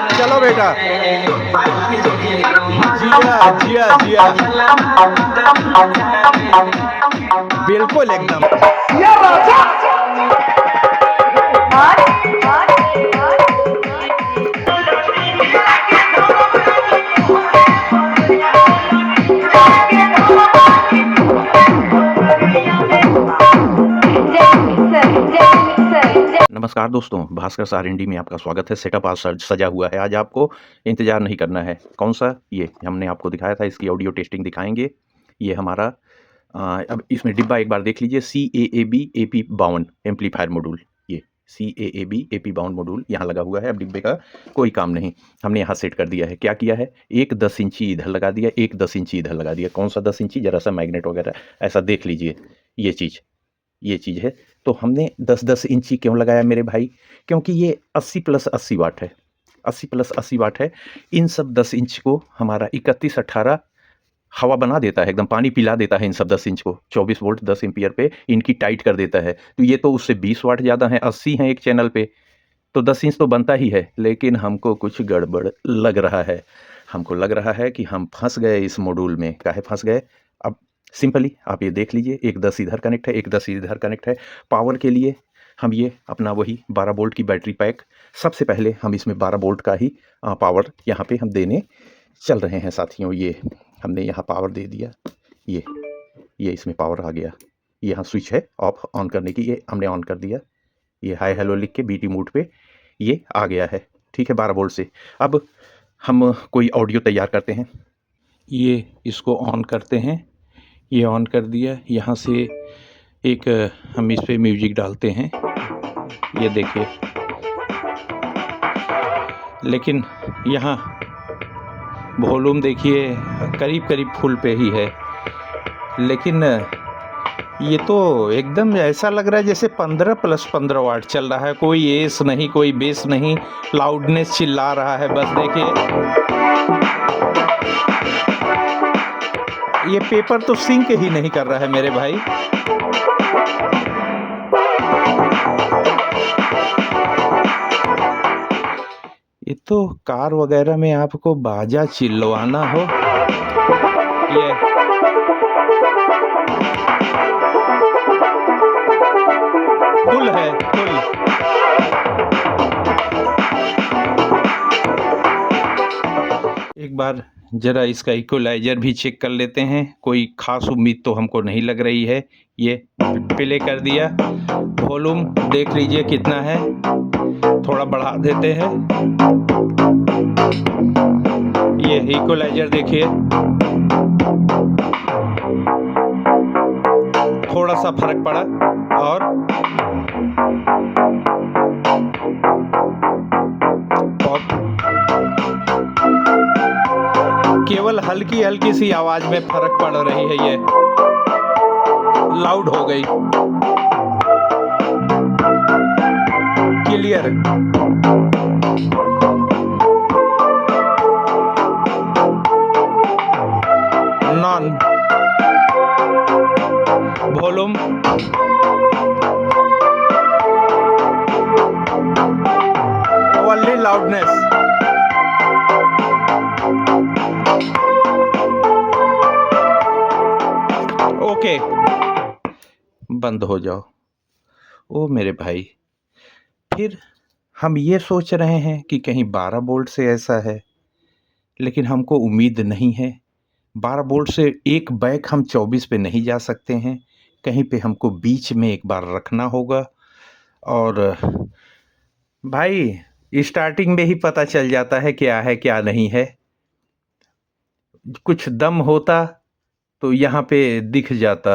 चलो बेटा, जिया जिया जिया, बिल्कुल एकदम। नमस्कार दोस्तों, भास्कर सार इंडी में आपका स्वागत है। सेटअप आज सजा हुआ है। आज आपको इंतज़ार नहीं करना है। कौन सा? ये हमने आपको दिखाया था, इसकी ऑडियो टेस्टिंग दिखाएंगे। ये हमारा अब इसमें डिब्बा एक बार देख लीजिए, CAAB AP52 एम्पलीफायर मॉड्यूल। ये CAAB AP52 मॉड्यूल यहाँ लगा हुआ है। अब डिब्बे का कोई काम नहीं, हमने यहाँ सेट कर दिया है। क्या किया है, एक 10 इंची इधर लगा दिया, एक 10 इंची इधर लगा दिया। कौन सा 10 इंची? ज़रा सा मैग्नेट वगैरह ऐसा देख लीजिए। ये चीज़ है। तो हमने 10-10 इंची क्यों लगाया मेरे भाई? क्योंकि ये 80 + 80 वाट है। 80 + 80 वाट है। इन सब 10 इंच को हमारा 31-18 हवा बना देता है, एकदम पानी पिला देता है इन सब 10 इंच को। 24 वोल्ट 10 एम्पीयर पे इनकी टाइट कर देता है। तो ये तो उससे 20 वाट ज़्यादा है, 80 हैं एक चैनल पे, तो 10 इंच तो बनता ही है। लेकिन हमको कुछ गड़बड़ लग रहा है। हमको लग रहा है कि हम फंस गए इस मॉड्यूल में। काहे फंस गए? अब सिंपली आप ये देख लीजिए, एक 10 इधर कनेक्ट है, एक 10 इधर कनेक्ट है। पावर के लिए हम ये अपना वही 12 वोल्ट की बैटरी पैक, सबसे पहले हम इसमें 12 वोल्ट का ही पावर यहाँ पे हम देने चल रहे हैं साथियों। ये हमने यहाँ पावर दे दिया, ये इसमें पावर आ गया। यहाँ स्विच है ऑफ ऑन करने की, ये हमने ऑन कर दिया। ये हाई हेलो लिख के BT मोड पे ये आ गया है, ठीक है, 12 वोल्ट से। अब हम कोई ऑडियो तैयार करते हैं। ये इसको ऑन करते हैं, ये ऑन कर दिया। यहाँ से एक हम इस पे म्यूजिक डालते हैं, ये देखिए। लेकिन यहाँ वॉल्यूम देखिए करीब करीब फुल पे ही है। लेकिन ये तो एकदम ऐसा लग रहा है जैसे 15 + 15 वाट चल रहा है। कोई एस नहीं, कोई बेस नहीं, लाउडनेस चिल्ला रहा है बस। देखिए ये पेपर तो सिंक ही नहीं कर रहा है मेरे भाई। ये तो कार वगैरह में आपको बाजा चिल्लवाना हो, ये फुल है, फुल। एक बार ज़रा इसका इक्वलाइज़र भी चेक कर लेते हैं। कोई ख़ास उम्मीद तो हमको नहीं लग रही है। ये प्ले कर दिया, वॉल्यूम देख लीजिए कितना है, थोड़ा बढ़ा देते हैं। ये इक्वलाइज़र देखिए, थोड़ा सा फर्क पड़ा। और केवल हल्की हल्की सी आवाज में फर्क पड़ रही है। ये लाउड हो गई, clear. Non volume, only loudness. Okay, बंद हो जाओ। ओ मेरे भाई, फिर हम ये सोच रहे हैं कि कहीं 12 वोल्ट से ऐसा है, लेकिन हमको उम्मीद नहीं है। 12 वोल्ट से एक बैक हम 24 पे नहीं जा सकते हैं, कहीं पे हमको बीच में एक बार रखना होगा। और भाई स्टार्टिंग में ही पता चल जाता है क्या है क्या नहीं है। कुछ दम होता तो यहाँ पे दिख जाता।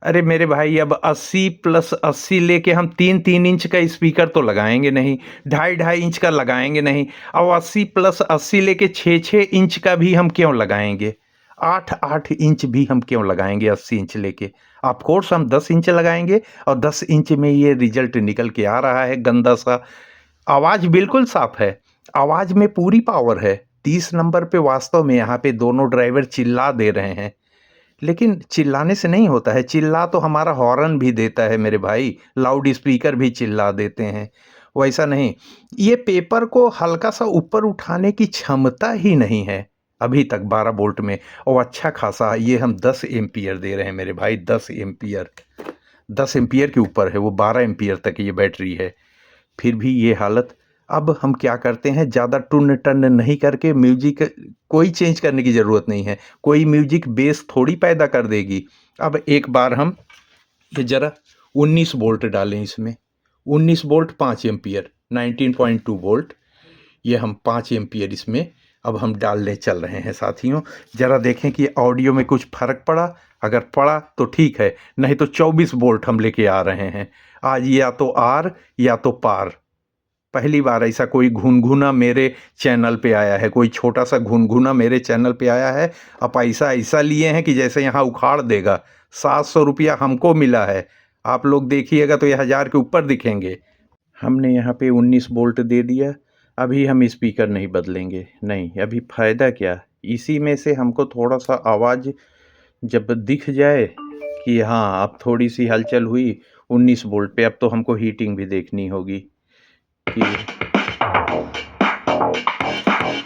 अरे मेरे भाई, अब 80 + 80 लेके हम 3-3 इंच का स्पीकर तो लगाएंगे नहीं, 2.5-2.5 इंच का लगाएंगे नहीं। अब 80 + 80 लेके 6-6 इंच का भी हम क्यों लगाएंगे? 8-8 इंच भी हम क्यों लगाएंगे 80 इंच लेके? ऑफ कोर्स हम 10 इंच लगाएंगे और 10 इंच में ये रिजल्ट निकल के आ रहा है गंदा सा। आवाज़ बिल्कुल साफ है, आवाज़ में पूरी पावर है। 30 नंबर पे वास्तव में यहाँ पे दोनों ड्राइवर चिल्ला दे रहे हैं, लेकिन चिल्लाने से नहीं होता है। चिल्ला तो हमारा हॉर्न भी देता है मेरे भाई, लाउड स्पीकर भी चिल्ला देते हैं। वैसा नहीं। ये पेपर को हल्का सा ऊपर उठाने की क्षमता ही नहीं है अभी तक 12 वोल्ट में, और अच्छा खासा ये हम 10 एम्पीयर दे रहे हैं मेरे भाई, 10 एम्पीयर। 10 एम्पीयर के ऊपर है वो, 12 एम्पीयर तक ये बैटरी है, फिर भी ये हालत। अब हम क्या करते हैं, ज़्यादा टुन टन नहीं करके, म्यूजिक कोई चेंज करने की ज़रूरत नहीं है, कोई म्यूजिक बेस थोड़ी पैदा कर देगी। अब एक बार हम ये ज़रा 19 वोल्ट डालें इसमें, 19 वोल्ट 5 एम्पीयर, 19.2 वोल्ट, ये हम 5 एम्पीयर इसमें अब हम डालने चल रहे हैं साथियों। ज़रा देखें कि ऑडियो में कुछ फ़र्क पड़ा, अगर पड़ा तो ठीक है, नहीं तो 24 वोल्ट हम लेके आ रहे हैं आज, या तो आर या तो पार। पहली बार ऐसा कोई घुनघुना मेरे चैनल पे आया है, कोई छोटा सा घुनघुना मेरे चैनल पे आया है। अब पैसा ऐसा लिए हैं कि जैसे यहाँ उखाड़ देगा। 700 रुपया हमको मिला है, आप लोग देखिएगा तो ये 1000 के ऊपर दिखेंगे। हमने यहाँ पे 19 वोल्ट दे दिया। अभी हम स्पीकर नहीं बदलेंगे, नहीं, अभी फ़ायदा क्या, इसी में से हमको थोड़ा सा आवाज़ जब दिख जाए कि हाँ अब थोड़ी सी हलचल हुई 19 वोल्ट पे, अब तो हमको हीटिंग भी देखनी होगी कि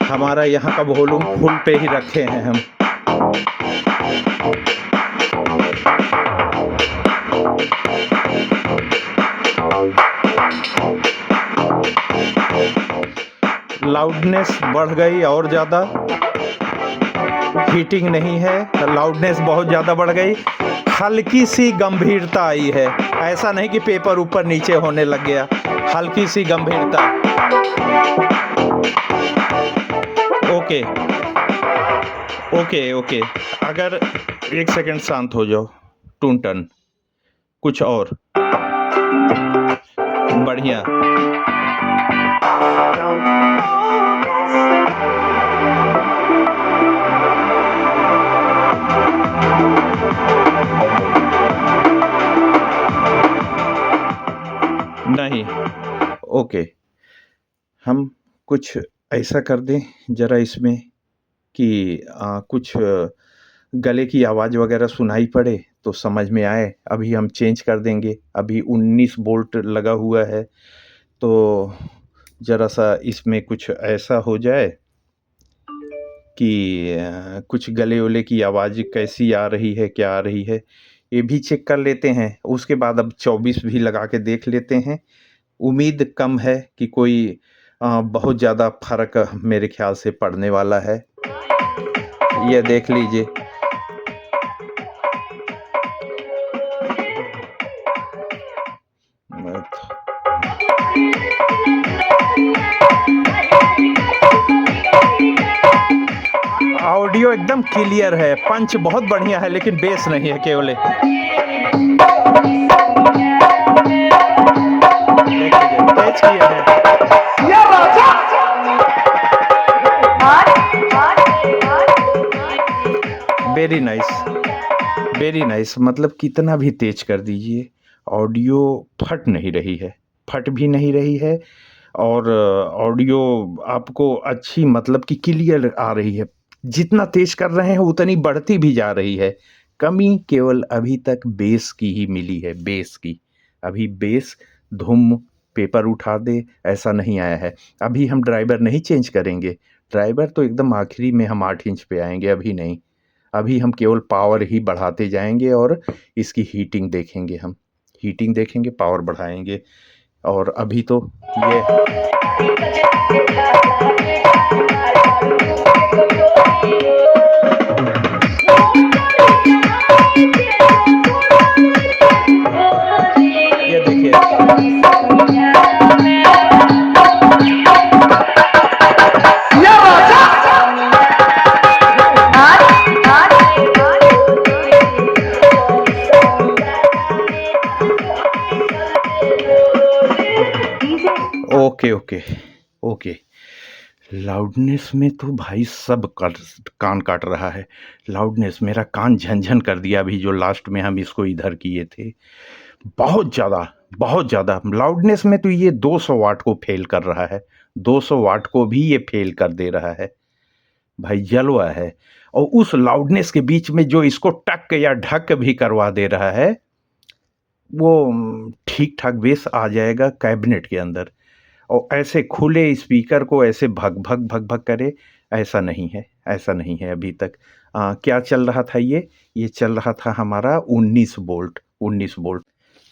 हमारा यहाँ का वॉल्यूम फुल पे ही रखे हैं हम। लाउडनेस बढ़ गई और ज़्यादा, हीटिंग नहीं है, लाउडनेस बहुत ज़्यादा बढ़ गई, हल्की सी गंभीरता आई है, ऐसा नहीं कि पेपर ऊपर नीचे होने लग गया, हल्की सी गंभीरता। ओके ओके ओके, अगर एक सेकंड शांत हो जाओ, टून टन कुछ और बढ़िया। नहीं, ओके, हम कुछ ऐसा कर दें ज़रा इसमें कि कुछ गले की आवाज़ वगैरह सुनाई पड़े तो समझ में आए। अभी हम चेंज कर देंगे, अभी 19 वोल्ट लगा हुआ है, तो ज़रा सा इसमें कुछ ऐसा हो जाए कि कुछ गले वले की आवाज़ कैसी आ रही है, क्या आ रही है, ये भी चेक कर लेते हैं। उसके बाद अब 24 भी लगा के देख लेते हैं। उम्मीद कम है कि कोई बहुत ज़्यादा फ़र्क मेरे ख्याल से पड़ने वाला है। ये देख लीजिए। ऑडियो एकदम क्लियर है, पंच बहुत बढ़िया है, लेकिन बेस नहीं है केवल। तेज किया है। वेरी नाइस, वेरी नाइस, मतलब कितना भी तेज कर दीजिए ऑडियो फट नहीं रही है, फट भी नहीं रही है, और ऑडियो आपको अच्छी मतलब कि क्लियर आ रही है। जितना तेज कर रहे हैं उतनी बढ़ती भी जा रही है। कमी केवल अभी तक बेस की ही मिली है, बेस की। अभी बेस धुम पेपर उठा दे ऐसा नहीं आया है। अभी हम ड्राइवर नहीं चेंज करेंगे, ड्राइवर तो एकदम आखिरी में हम 8 इंच पे आएंगे, अभी नहीं। अभी हम केवल पावर ही बढ़ाते जाएंगे और इसकी हीटिंग देखेंगे, हम हीटिंग देखेंगे, पावर बढ़ाएंगे। और अभी तो ये देखिए, ओके ओके ओके। लाउडनेस में तो भाई सब कान काट रहा है। लाउडनेस मेरा कान झनझन कर दिया अभी, जो लास्ट में हम इसको इधर किए थे। बहुत ज़्यादा लाउडनेस में तो ये 200 वाट को फेल कर रहा है, 200 वाट को भी ये फेल कर दे रहा है भाई, जलवा है। और उस लाउडनेस के बीच में जो इसको टक या ढक भी करवा दे रहा है, वो ठीक ठाक बेस आ जाएगा कैबिनेट के अंदर। और ऐसे खुले स्पीकर को ऐसे भग भग भग भग करे, ऐसा नहीं है, ऐसा नहीं है अभी तक। क्या चल रहा था ये चल रहा था हमारा 19 वोल्ट।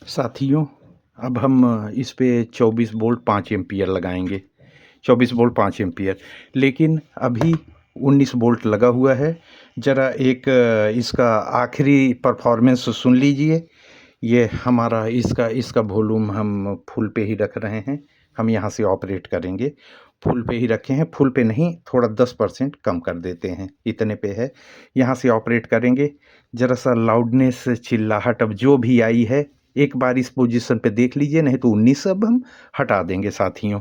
साथियों, अब हम इस पे 24 वोल्ट 5 एम्पीयर लगाएंगे, 24 वोल्ट 5 एम्पीयर। लेकिन अभी 19 वोल्ट लगा हुआ है। ज़रा एक इसका आखिरी परफॉर्मेंस सुन लीजिए। ये हमारा इसका वॉल्यूम हम फुल पे ही रख रहे हैं। हम यहाँ से ऑपरेट करेंगे, फुल पे ही रखे हैं, फुल पे नहीं, थोड़ा 10% कम कर देते हैं, इतने पे है। यहाँ से ऑपरेट करेंगे। ज़रा सा लाउडनेस, चिल्लाहट अब जो भी आई है, एक बार इस पोजीशन पे देख लीजिए, नहीं तो 19 अब हम हटा देंगे साथियों।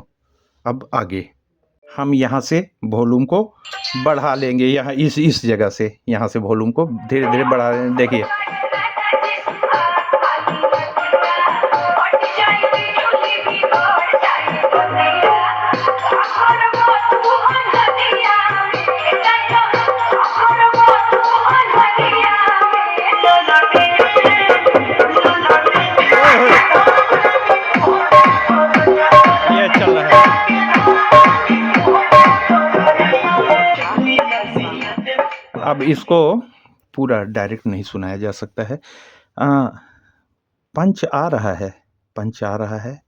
अब आगे हम यहाँ से वॉल्यूम को बढ़ा लेंगे, यहाँ इस जगह से, यहाँ से वॉल्यूम को धीरे धीरे बढ़ा रहे हैं। देखिए ये चल रहा है। अब इसको पूरा डायरेक्ट नहीं सुनाया जा सकता है। पंच आ रहा है, पंच आ रहा है,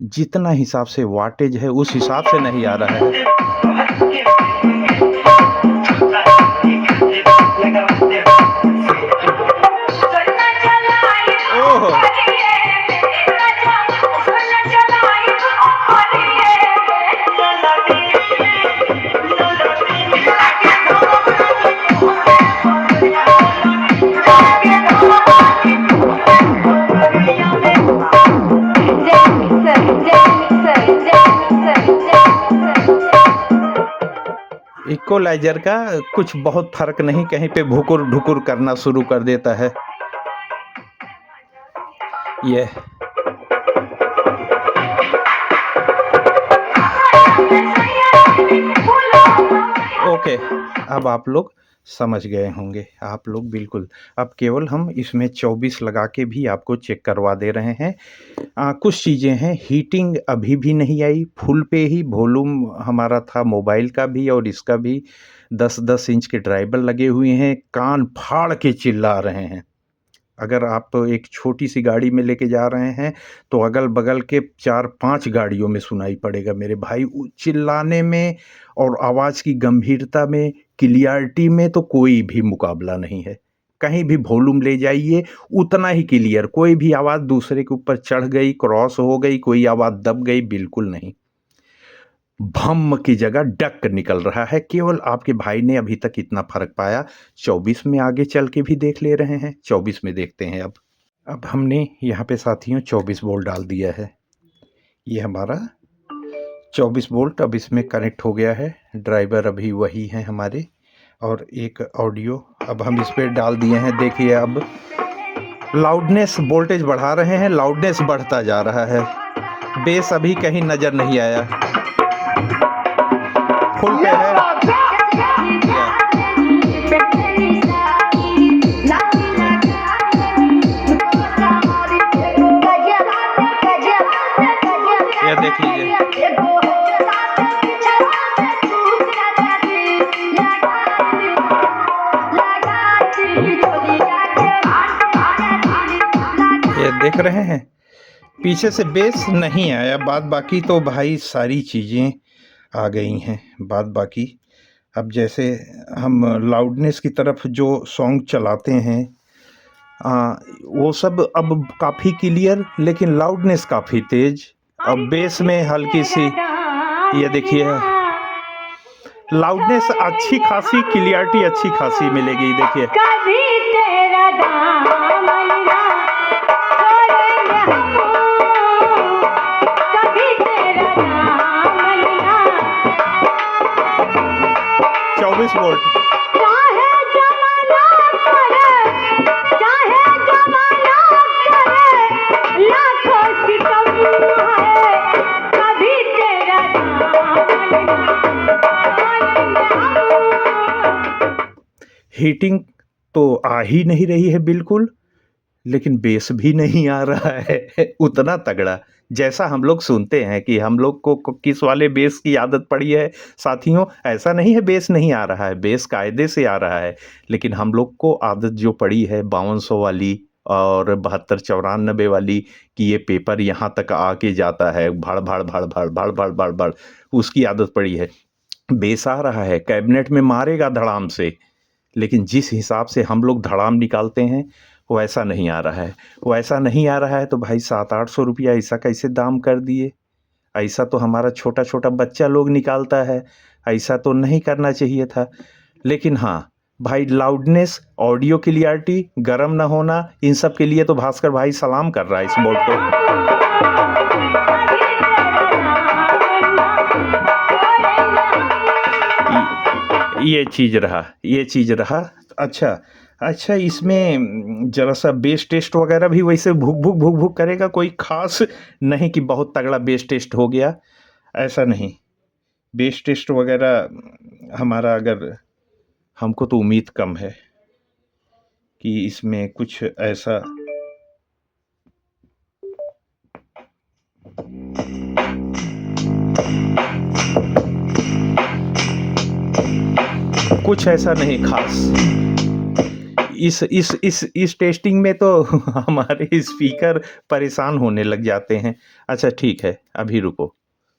जितना हिसाब से वाटेज है उस हिसाब से नहीं आ रहा है। ओह, इक्वलाइजर का कुछ बहुत फर्क नहीं, कहीं पे भुकुर ढुकुर करना शुरू कर देता है ये। ओके, अब आप लोग समझ गए होंगे, आप लोग बिल्कुल। अब केवल हम इसमें 24 लगा के भी आपको चेक करवा दे रहे हैं। कुछ चीज़ें हैं, हीटिंग अभी भी नहीं आई, फुल पे ही वॉल्यूम हमारा था, मोबाइल का भी और इसका भी 10-10 इंच के ड्राइवर लगे हुए हैं, कान फाड़ के चिल्ला रहे हैं। अगर आप एक छोटी सी गाड़ी में लेके जा रहे हैं तो अगल-बगल के 4-5 गाड़ियों में सुनाई पड़ेगा मेरे भाई। चिल्लाने में और आवाज़ की गंभीरता में, क्लियरिटी में तो कोई भी मुकाबला नहीं है। कहीं भी वॉल्यूम ले जाइए उतना ही क्लियर, कोई भी आवाज़ दूसरे के ऊपर चढ़ गई, क्रॉस हो गई, कोई आवाज़ दब गई, बिल्कुल नहीं। भम्म की जगह डक निकल रहा है। केवल आपके भाई ने अभी तक इतना फ़र्क पाया। 24 में आगे चल के भी देख ले रहे हैं, 24 में देखते हैं अब। अब हमने यहाँ पे साथियों 24 वोल्ट डाल दिया है। ये हमारा 24 वोल्ट अब इसमें कनेक्ट हो गया है। ड्राइवर अभी वही हैं हमारे, और एक ऑडियो अब हम इस पे डाल दिए हैं। देखिए अब लाउडनेस, वोल्टेज बढ़ा रहे हैं, लाउडनेस बढ़ता जा रहा है। बेस अभी कहीं नज़र नहीं आया, फुल पे है। ये देख लीजिए, ये देख रहे हैं, पीछे से बेस नहीं आया। बाद बाकी तो भाई सारी चीज़ें आ गई हैं, बाद बाकी। अब जैसे हम लाउडनेस की तरफ जो सॉन्ग चलाते हैं, वो सब अब काफ़ी क्लियर, लेकिन लाउडनेस काफ़ी तेज़। अब बेस में हल्की सी, ये देखिए लाउडनेस अच्छी खासी, क्लियरिटी अच्छी खासी मिलेगी। देखिए वोल्ट। हीटिंग तो आ ही नहीं रही है बिल्कुल, लेकिन बेस भी नहीं आ रहा है उतना तगड़ा। जैसा हम लोग सुनते हैं कि हम लोग को किस वाले बेस की आदत पड़ी है साथियों, ऐसा नहीं है बेस नहीं आ रहा है, बेस कायदे से आ रहा है, लेकिन हम लोग को आदत जो पड़ी है 5200 वाली और 72-94 वाली कि ये पेपर यहाँ तक आके जाता है, भड़ भड़ भड़ भड़ भड़ भड़ भड़ भड़, उसकी आदत पड़ी है। बेस आ रहा है, कैबिनेट में मारेगा धड़ाम से, लेकिन जिस हिसाब से हम लोग धड़ाम निकालते हैं वो ऐसा नहीं आ रहा है। वो ऐसा नहीं आ रहा है तो भाई 700-800 रुपया ऐसा कैसे दाम कर दिए? ऐसा तो हमारा छोटा-छोटा बच्चा लोग निकालता है, ऐसा तो नहीं करना चाहिए था। लेकिन हाँ, भाई लाउडनेस, ऑडियो क्लियरिटी, गरम ना होना, इन सब के लिए तो भास्कर भाई सलाम कर रहा है इस बोर्ड को। ये चीज़ रहा। अच्छा, अच्छा इसमें ज़रा-सा बेस टेस्ट वग़ैरह भी वैसे भुक-भुक करेगा, कोई ख़ास नहीं कि बहुत तगड़ा बेस टेस्ट हो गया, ऐसा नहीं। बेस टेस्ट वग़ैरह हमारा अगर हमको तो उम्मीद कम है कि इसमें कुछ ऐसा कुछ ऐसा नहीं ख़ास। इस टेस्टिंग में तो हमारे स्पीकर परेशान होने लग जाते हैं। अच्छा ठीक है, अभी रुको,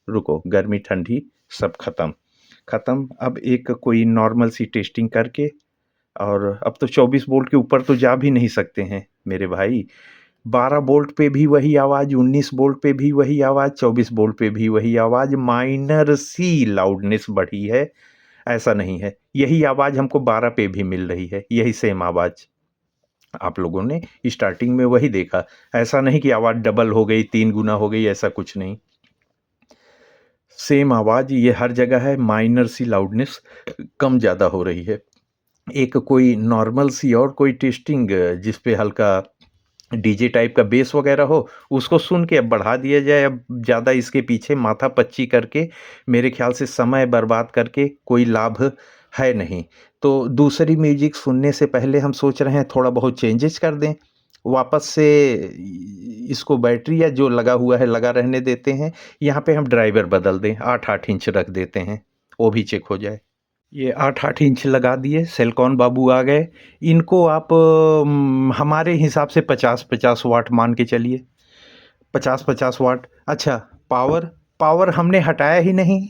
रुको, गर्मी ठंडी सब ख़त्म। अब एक कोई नॉर्मल सी टेस्टिंग करके, और अब तो 24 वोल्ट के ऊपर तो जा भी नहीं सकते हैं मेरे भाई। 12 वोल्ट पे भी वही आवाज़, 19 वोल्ट पे भी वही आवाज़, 24 वोल्ट पे भी वही आवाज़, माइनर सी लाउडनेस बढ़ी है, ऐसा नहीं है। यही आवाज़ हमको 12 पे भी मिल रही है, यही सेम आवाज़। आप लोगों ने स्टार्टिंग में वही देखा, ऐसा नहीं कि आवाज़ डबल हो गई, 3 गुना हो गई, ऐसा कुछ नहीं। सेम आवाज़ ये हर जगह है, माइनर सी लाउडनेस कम ज़्यादा हो रही है। एक कोई नॉर्मल सी और कोई टेस्टिंग जिस पे हल्का डीजे टाइप का बेस वगैरह हो, उसको सुन के अब बढ़ा दिया जाए। अब ज़्यादा इसके पीछे माथापच्ची करके मेरे ख़्याल से समय बर्बाद करके कोई लाभ है नहीं। तो दूसरी म्यूज़िक सुनने से पहले हम सोच रहे हैं थोड़ा बहुत चेंजेस कर दें। वापस से इसको बैटरी या जो लगा हुआ है लगा रहने देते हैं। यहाँ पे हम ड्राइवर बदल दें, 8-8 इंच रख देते हैं, वो भी चेक हो जाए। ये 8-8 इंच लगा दिए, सेलकॉन बाबू आ गए। इनको आप हमारे हिसाब से 50-50 वाट मान के चलिए, 50-50 वाट। अच्छा, पावर पावर हमने हटाया ही नहीं,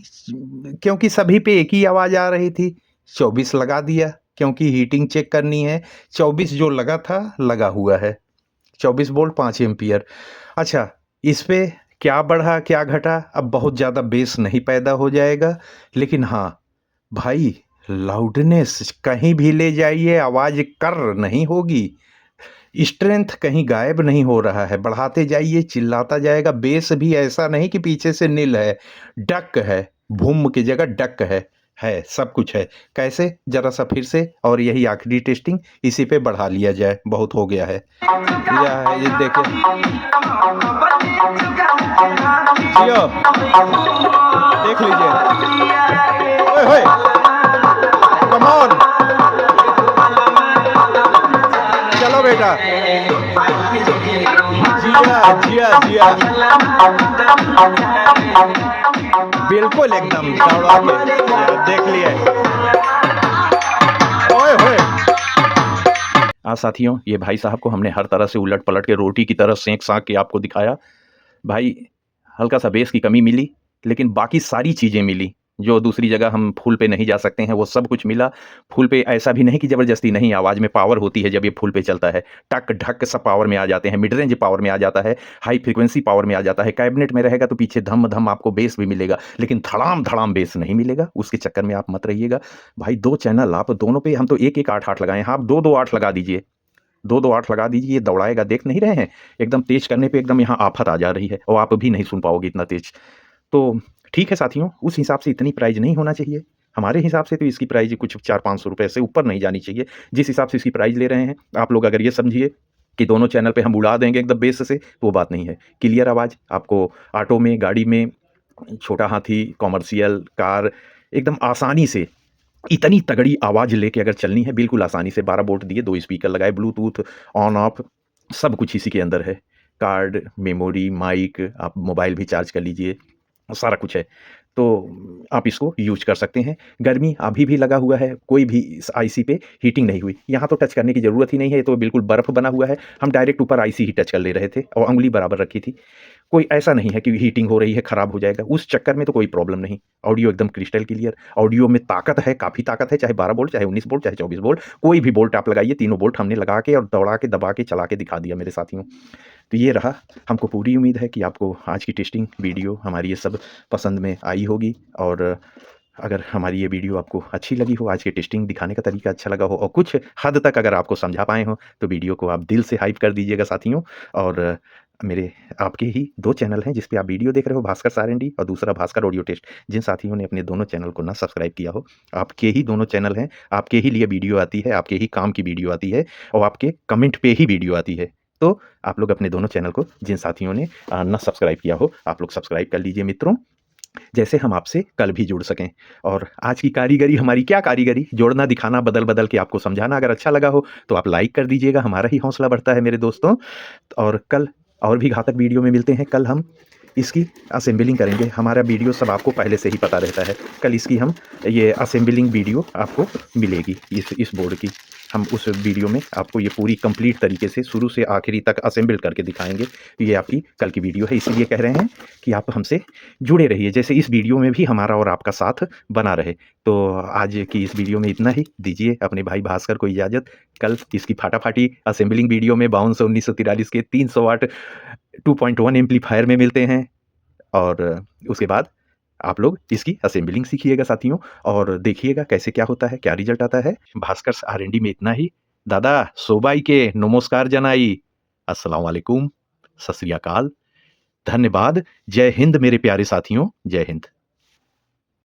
क्योंकि सभी पे एक ही आवाज़ आ रही थी। 24 लगा दिया, क्योंकि हीटिंग चेक करनी है। 24 जो लगा था, लगा हुआ है। 24 वोल्ट 5 एम्पीयर। अच्छा, इस पे क्या बढ़ा, क्या घटा? अब बहुत ज़्यादा बेस नहीं पैदा हो जाएगा, लेकिन हाँ, भाई लाउडनेस कहीं भी ले जाइए आवाज़ कर नहीं होगी। स्ट्रेंथ कहीं गायब नहीं हो रहा है, बढ़ाते जाइए चिल्लाता जाएगा। बेस भी ऐसा नहीं कि पीछे से नील है, डक है, भूम की जगह डक है, सब कुछ है। कैसे? ज़रा सा फिर से, और यही आखिरी टेस्टिंग, इसी पे बढ़ा लिया जाए, बहुत हो गया है। ये देखिए, जियो, देख लीजिए, ओए होए, कम ऑन, चलो बेटा, जिया बिल्कुल एकदम दौड़ा के देख लिए, ओए होए। साथियों, ये भाई साहब को हमने हर तरह से उलट पलट के रोटी की तरह सेंक साँक के आपको दिखाया। भाई हल्का सा बेस की कमी मिली, लेकिन बाकी सारी चीज़ें मिली। जो दूसरी जगह हम फुल पे नहीं जा सकते हैं, वो सब कुछ मिला। फुल पे ऐसा भी नहीं कि ज़बरदस्ती नहीं, आवाज़ में पावर होती है जब ये फुल पे चलता है। टक ढक सब पावर में आ जाते हैं, मिड रेंज पावर में आ जाता है, हाई फ्रीक्वेंसी पावर में आ जाता है। कैबिनेट में रहेगा तो पीछे धम धम आपको बेस भी मिलेगा, लेकिन धड़ाम धड़ाम बेस नहीं मिलेगा। उसके चक्कर में आप मत रहिएगा। भाई 2 चैनल, आप दोनों पे हम तो 1-1 8-8 लगाए हैं, आप 2-2 8 लगा दीजिए, 2-2 8 लगा दीजिए। ये दौड़ाएगा, देख नहीं रहे हैं? एकदम तेज़ करने पे एकदम यहाँ आफ़त आ जा रही है, और आप भी नहीं सुन पाओगे इतना तेज़। तो ठीक है साथियों, उस हिसाब से इतनी प्राइस नहीं होना चाहिए। हमारे हिसाब से तो इसकी प्राइस कुछ 400-500 रुपए से ऊपर नहीं जानी चाहिए। जिस हिसाब से इसकी प्राइस ले रहे हैं, आप लोग अगर ये समझिए कि दोनों चैनल पे हम उड़ा देंगे एकदम बेस से, तो वो बात नहीं है। क्लियर आवाज़ आपको ऑटो में, गाड़ी में, छोटा हाथी, कॉमर्शियल, कार, एकदम आसानी से इतनी तगड़ी आवाज़ लेके अगर चलनी है, बिल्कुल आसानी से 12 वोल्ट दिए, 2 स्पीकर लगाए, ब्लूटूथ ऑन ऑफ सब कुछ इसी के अंदर है। कार्ड, मेमोरी, माइक, आप मोबाइल भी चार्ज कर लीजिए, सारा कुछ है। तो आप इसको यूज़ कर सकते हैं। गर्मी अभी भी लगा हुआ है, कोई भी इस आईसी पे हीटिंग नहीं हुई। यहाँ तो टच करने की ज़रूरत ही नहीं है, ये तो बिल्कुल बर्फ़ बना हुआ है। हम डायरेक्ट ऊपर आईसी ही टच कर ले रहे थे और उँगली बराबर रखी थी। कोई ऐसा नहीं है कि हीटिंग हो रही है, खराब हो जाएगा, उस चक्कर में तो कोई प्रॉब्लम नहीं। ऑडियो एकदम क्रिस्टल क्लियर, ऑडियो में ताकत है, काफ़ी ताकत है, चाहे 12 वोल्ट, चाहे 19 वोल्ट, चाहे 24 वोल्ट, कोई भी वोल्ट आप लगाइए, तीनों वोल्ट हमने लगा के और दौड़ा के, दबा के, चला के दिखा दिया मेरे साथियों। तो ये रहा, हमको पूरी उम्मीद है कि आपको आज की टेस्टिंग वीडियो हमारी ये सब पसंद में आई होगी और अगर हमारी ये वीडियो आपको अच्छी लगी हो, आज की टेस्टिंग दिखाने का तरीका अच्छा लगा हो और कुछ हद तक अगर आपको समझा पाए हों, तो वीडियो को आप दिल से हाइप कर दीजिएगा साथियों। और मेरे आपके ही 2 चैनल हैं जिस पे आप वीडियो देख रहे हो, भास्कर सारंडी और दूसरा भास्कर ऑडियो टेस्ट। जिन साथियों ने अपने दोनों चैनल को ना सब्सक्राइब किया हो, आपके ही दोनों चैनल हैं, आपके ही लिए वीडियो आती है, आपके ही काम की वीडियो आती है और आपके कमेंट पे ही वीडियो आती है। तो आप लोग अपने दोनों चैनल को जिन साथियों ने ना सब्सक्राइब किया हो, आप लोग सब्सक्राइब कर लीजिए मित्रों, जैसे हम आपसे कल भी जुड़ सकें। और आज की कारीगरी हमारी क्या कारीगरी, जोड़ना, दिखाना, बदल-बदल के आपको समझाना। अगर अच्छा लगा हो तो आप लाइक कर दीजिएगा, हमारा ही हौसला बढ़ता है मेरे दोस्तों। और कल और भी घातक वीडियो में मिलते हैं। कल हम इसकी असेंबलिंग करेंगे, हमारा वीडियो सब आपको पहले से ही पता रहता है। कल इसकी हम ये असेंबलिंग वीडियो आपको मिलेगी इस बोर्ड की। हम उस वीडियो में आपको ये पूरी कंप्लीट तरीके से शुरू से आखिरी तक असेंबल करके दिखाएँगे। ये आपकी कल की वीडियो है, इसीलिए कह रहे हैं कि आप हमसे जुड़े रहिए, जैसे इस वीडियो में भी हमारा और आपका साथ बना रहे। तो आज की इस वीडियो में इतना ही, दीजिए अपने भाई भास्कर को इजाज़त। कल इसकी फाटाफाटी असेंबलिंग वीडियो में 5200 1943 के 300 वाट 2.1 एम्पलीफायर में मिलते हैं और उसके बाद आप लोग इसकी असेंबलिंग सीखिएगा साथियों और देखिएगा कैसे क्या होता है, क्या रिज़ल्ट आता है। भास्कर आर&डी में इतना ही। दादा सोबाइके नमस्कार जनाई। अस्सलाम वालेकुम, सत श्री अकाल, धन्यवाद। जय हिंद मेरे प्यारे साथियों, जय हिंद।